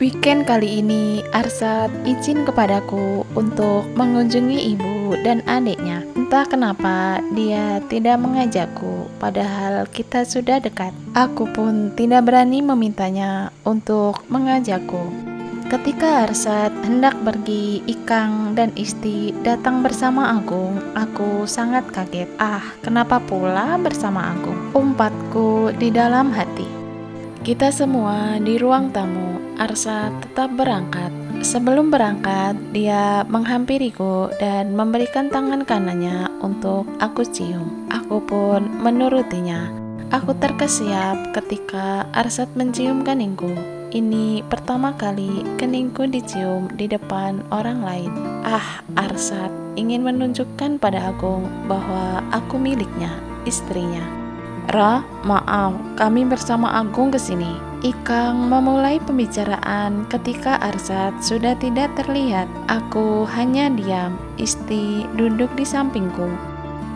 Weekend kali ini, Arsad izin kepadaku untuk mengunjungi ibu dan adiknya. Entah kenapa dia tidak mengajakku, padahal kita sudah dekat. Aku pun tidak berani memintanya untuk mengajakku. Ketika Arsad hendak pergi, Ikang dan Isti datang bersama Agung. Aku sangat kaget. Kenapa pula bersama Agung? Umpatku di dalam hati. Kita semua di ruang tamu. Arsad tetap berangkat. Sebelum berangkat, dia menghampiriku dan memberikan tangan kanannya untuk aku cium. Aku pun menurutinya. Aku terkesiap ketika Arsad mencium keningku. Ini pertama kali keningku dicium di depan orang lain. Arsad ingin menunjukkan pada Agung bahwa aku miliknya, istrinya. Ra, maaf, kami bersama Agung kesini. Ikang memulai pembicaraan ketika Arsad sudah tidak terlihat. Aku hanya diam. Isti duduk di sampingku.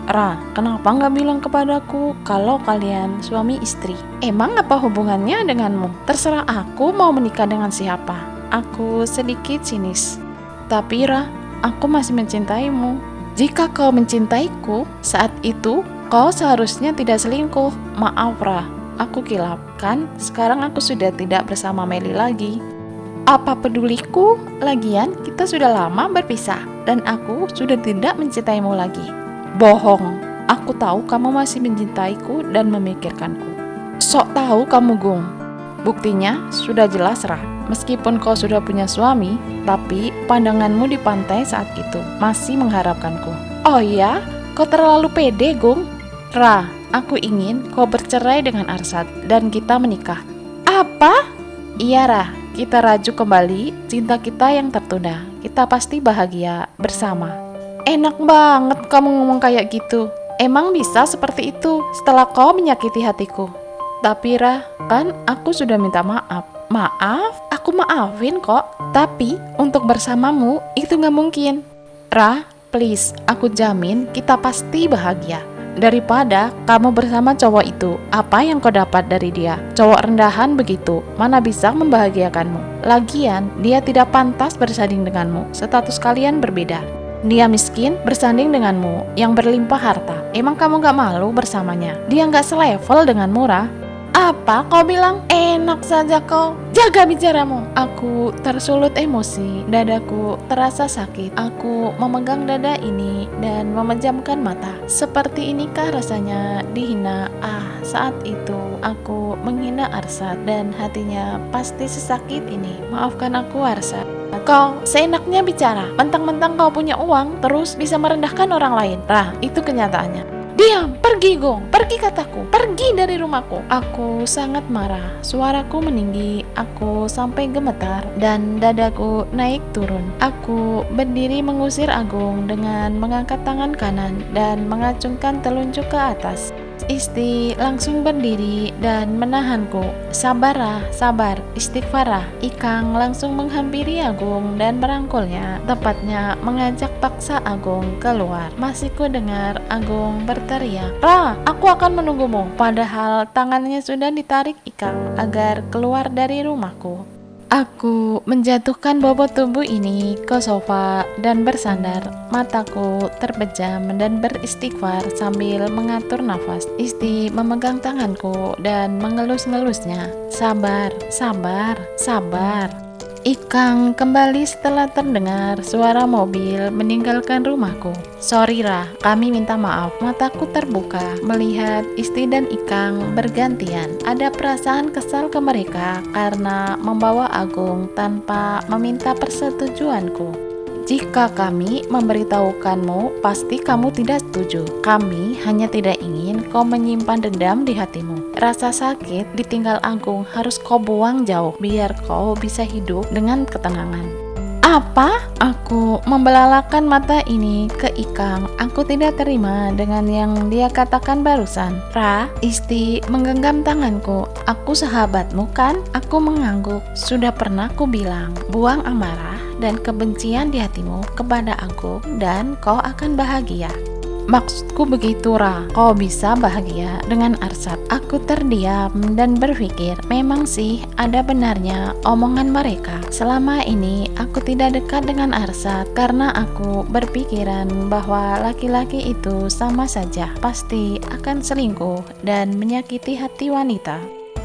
Ra, kenapa nggak bilang kepadaku kalau kalian suami istri? Emang apa hubungannya denganmu? Terserah aku mau menikah dengan siapa. Aku sedikit sinis. Tapi Ra, aku masih mencintaimu. Jika kau mencintaiku, saat itu kau seharusnya tidak selingkuh. Maaf Ra, aku kilap. Kan sekarang aku sudah tidak bersama Meli lagi. Apa peduliku? Lagian kita sudah lama berpisah dan aku sudah tidak mencintaimu lagi. Bohong, aku tahu kamu masih mencintaiku dan memikirkanku. Sok tahu kamu, Gung. Buktinya sudah jelas Ra. Meskipun kau sudah punya suami, tapi pandanganmu di pantai saat itu masih mengharapkanku. Oh iya? Kau terlalu pede, Gung. Ra, aku ingin kau bercerai dengan Arsad dan kita menikah. Apa? Iya Ra, kita rajuk kembali cinta kita yang tertunda. Kita pasti bahagia bersama. Enak banget kamu ngomong kayak gitu. Emang bisa seperti itu setelah kau menyakiti hatiku? Tapi Ra, kan aku sudah minta maaf. Maaf? Aku maafin kok. Tapi untuk bersamamu itu gak mungkin. Ra, please, aku jamin kita pasti bahagia. Daripada kamu bersama cowok itu, apa yang kau dapat dari dia? Cowok rendahan begitu, mana bisa membahagiakanmu? Lagian, dia tidak pantas bersanding denganmu. Status kalian berbeda. Dia miskin bersanding denganmu yang berlimpah harta. Emang kamu gak malu bersamanya? Dia gak selevel denganmu, Ra. Apa kau bilang? Enak saja kau. Jaga bicaramu. Aku tersulut emosi. Dadaku terasa sakit. Aku memegang dada ini dan memejamkan mata. Seperti inikah rasanya dihina? Saat itu aku menghina Arsad dan hatinya pasti sesakit ini. Maafkan aku Arsad. Kau seenaknya bicara. Mentang-mentang kau punya uang terus bisa merendahkan orang lain. Ra, itu kenyataannya. Diam, pergi Gong, pergi kataku, pergi dari rumahku. Aku sangat marah, suaraku meninggi, aku sampai gemetar dan dadaku naik turun. Aku berdiri mengusir Agung dengan mengangkat tangan kanan dan mengacungkan telunjuk ke atas. Isti langsung berdiri dan menahanku. Sabarlah, sabar, istighfarah. Ikang langsung menghampiri Agung dan merangkulnya, tepatnya mengajak paksa Agung keluar. Masih ku dengar Agung berteriak, Ra, aku akan menunggumu. Padahal tangannya sudah ditarik Ikang agar keluar dari rumahku. Aku menjatuhkan bobot tubuh ini ke sofa dan bersandar. Mataku terpejam dan beristighfar sambil mengatur nafas. Isti memegang tanganku dan mengelus-ngelusnya. Sabar, sabar, sabar. Ikang kembali setelah terdengar suara mobil meninggalkan rumahku. Sorry Ra, kami minta maaf. Mataku terbuka melihat Isti dan Ikang bergantian. Ada perasaan kesal ke mereka karena membawa Agung tanpa meminta persetujuanku. Jika kami memberitahukanmu, pasti kamu tidak setuju. Kami hanya tidak ingin kau menyimpan dendam di hatimu. Rasa sakit ditinggal Agung harus kau buang jauh, biar kau bisa hidup dengan ketenangan. Apa? Aku membelalakan mata ini ke Ikang. Aku tidak terima dengan yang dia katakan barusan. Ra, Isti menggenggam tanganku. Aku sahabatmu kan? Aku mengangguk. Sudah pernah ku bilang, buang amarah dan kebencian di hatimu kepada aku dan kau akan bahagia. Maksudku begitu, Ra. Kau bisa bahagia dengan Arsad. Aku terdiam dan berpikir, memang sih ada benarnya omongan mereka. Selama ini aku tidak dekat dengan Arsad karena aku berpikiran bahwa laki-laki itu sama saja pasti akan selingkuh dan menyakiti hati wanita.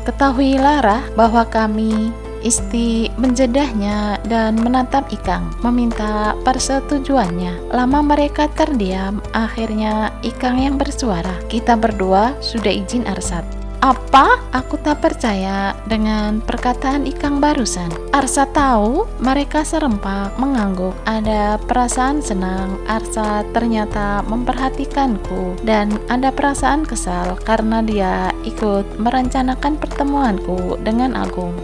Ketahuilah, Ra, bahwa kami Isti menjedahnya dan menatap Ikang, meminta persetujuannya. Lama mereka terdiam, akhirnya Ikang yang bersuara, "Kita berdua sudah izin Arsad." Apa? Aku tak percaya dengan perkataan Ikang barusan. Arsad tahu? Mereka serempak mengangguk. Ada perasaan senang, Arsad ternyata memperhatikanku, dan ada perasaan kesal karena dia ikut merencanakan pertemuanku dengan Agung.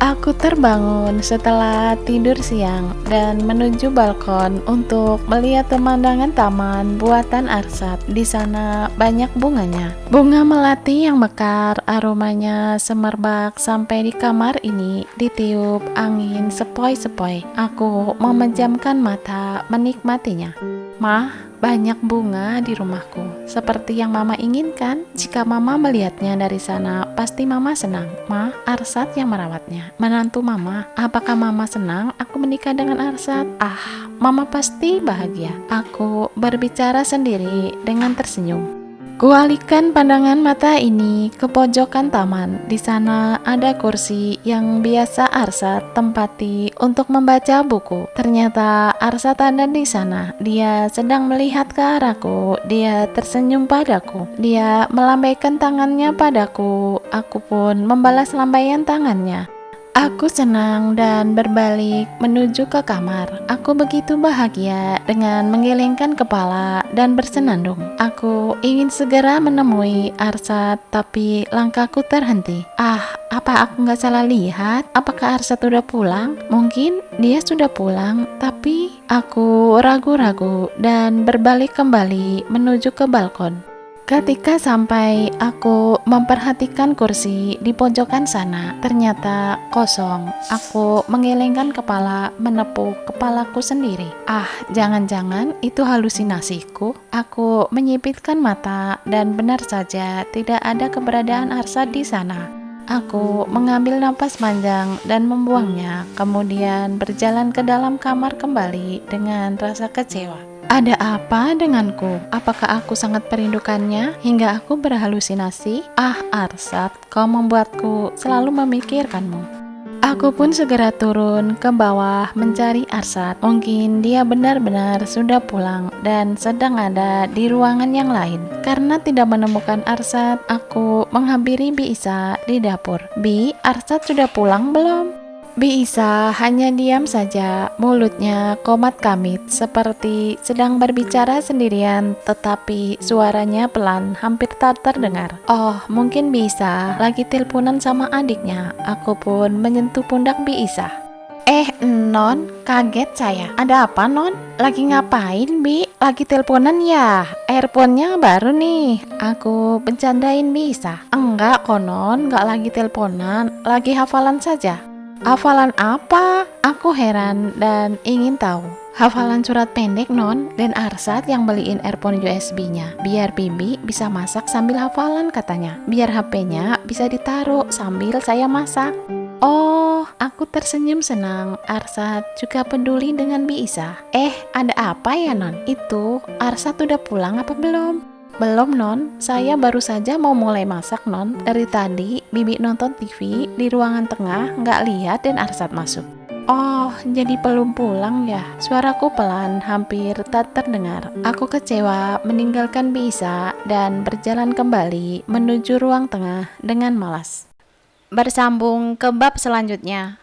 Aku terbangun setelah tidur siang dan menuju balkon untuk melihat pemandangan taman buatan Arsad. Di sana banyak bunganya. Bunga melati yang mekar, aromanya semerbak sampai di kamar ini ditiup angin sepoi-sepoi. Aku memejamkan mata menikmatinya. Mah, banyak bunga di rumahku, seperti yang Mama inginkan. Jika Mama melihatnya dari sana, pasti Mama senang. Ma, Arsad yang merawatnya. Menantu Mama, apakah Mama senang aku menikah dengan Arsad? Ah, Mama pasti bahagia. Aku berbicara sendiri dengan tersenyum. Kualihkan pandangan mata ini ke pojokan taman. Di sana ada kursi yang biasa Arsad tempati untuk membaca buku. Ternyata Arsad ada di sana. Dia sedang melihat ke arahku. Dia tersenyum padaku. Dia melambaikan tangannya padaku. Aku pun membalas lambaian tangannya. Aku senang dan berbalik menuju ke kamar. Aku begitu bahagia dengan menggelengkan kepala dan bersenandung. Aku ingin segera menemui Arsad, tapi langkahku terhenti. Ah, apa aku nggak salah lihat? Apakah Arsad sudah pulang? Mungkin dia sudah pulang, tapi aku ragu-ragu dan berbalik kembali menuju ke balkon. Ketika sampai, aku memperhatikan kursi di pojokan sana. Ternyata kosong. Aku menggelengkan kepala, menepuk kepalaku sendiri. Ah, jangan-jangan itu halusinasiku. Aku menyipitkan mata dan benar saja tidak ada keberadaan Arsad di sana. Aku mengambil napas panjang dan membuangnya, kemudian berjalan ke dalam kamar kembali dengan rasa kecewa. Ada apa denganku? Apakah aku sangat merindukannya hingga aku berhalusinasi? Ah, Arsad, kau membuatku selalu memikirkanmu. Aku pun segera turun ke bawah mencari Arsad. Mungkin dia benar-benar sudah pulang dan sedang ada di ruangan yang lain. Karena tidak menemukan Arsad, aku menghampiri Bi Isa di dapur. Bi, Arsad sudah pulang belum? Bi Isa hanya diam saja, mulutnya komat kamit seperti sedang berbicara sendirian, tetapi suaranya pelan, hampir tak terdengar. Oh, mungkin Bi Isa lagi teleponan sama adiknya. Aku pun menyentuh pundak Bi Isa. Non, kaget saya. Ada apa, Non? Lagi ngapain, Bi? Lagi teleponan ya? Earphone-nya baru nih. Aku bercandain Bi Isa. Enggak kok, Non, enggak lagi teleponan, lagi hafalan saja. Hafalan apa? Aku heran dan ingin tahu. Hafalan surat pendek, Non, dan Arsad yang beliin earphone USB-nya. Biar Bibi bisa masak sambil hafalan katanya. Biar HP-nya bisa ditaruh sambil saya masak. Oh, aku tersenyum senang. Arsad juga peduli dengan Bi Isa. Ada apa ya, Non? Itu Arsad udah pulang apa belum? Belum, Non. Saya baru saja mau mulai masak, Non. Dari tadi, Bibi nonton TV di ruangan tengah, nggak lihat dan Arsad masuk. Oh, jadi belum pulang ya? Suaraku pelan, hampir tak terdengar. Aku kecewa meninggalkan Bi Isa dan berjalan kembali menuju ruang tengah dengan malas. Bersambung ke bab selanjutnya.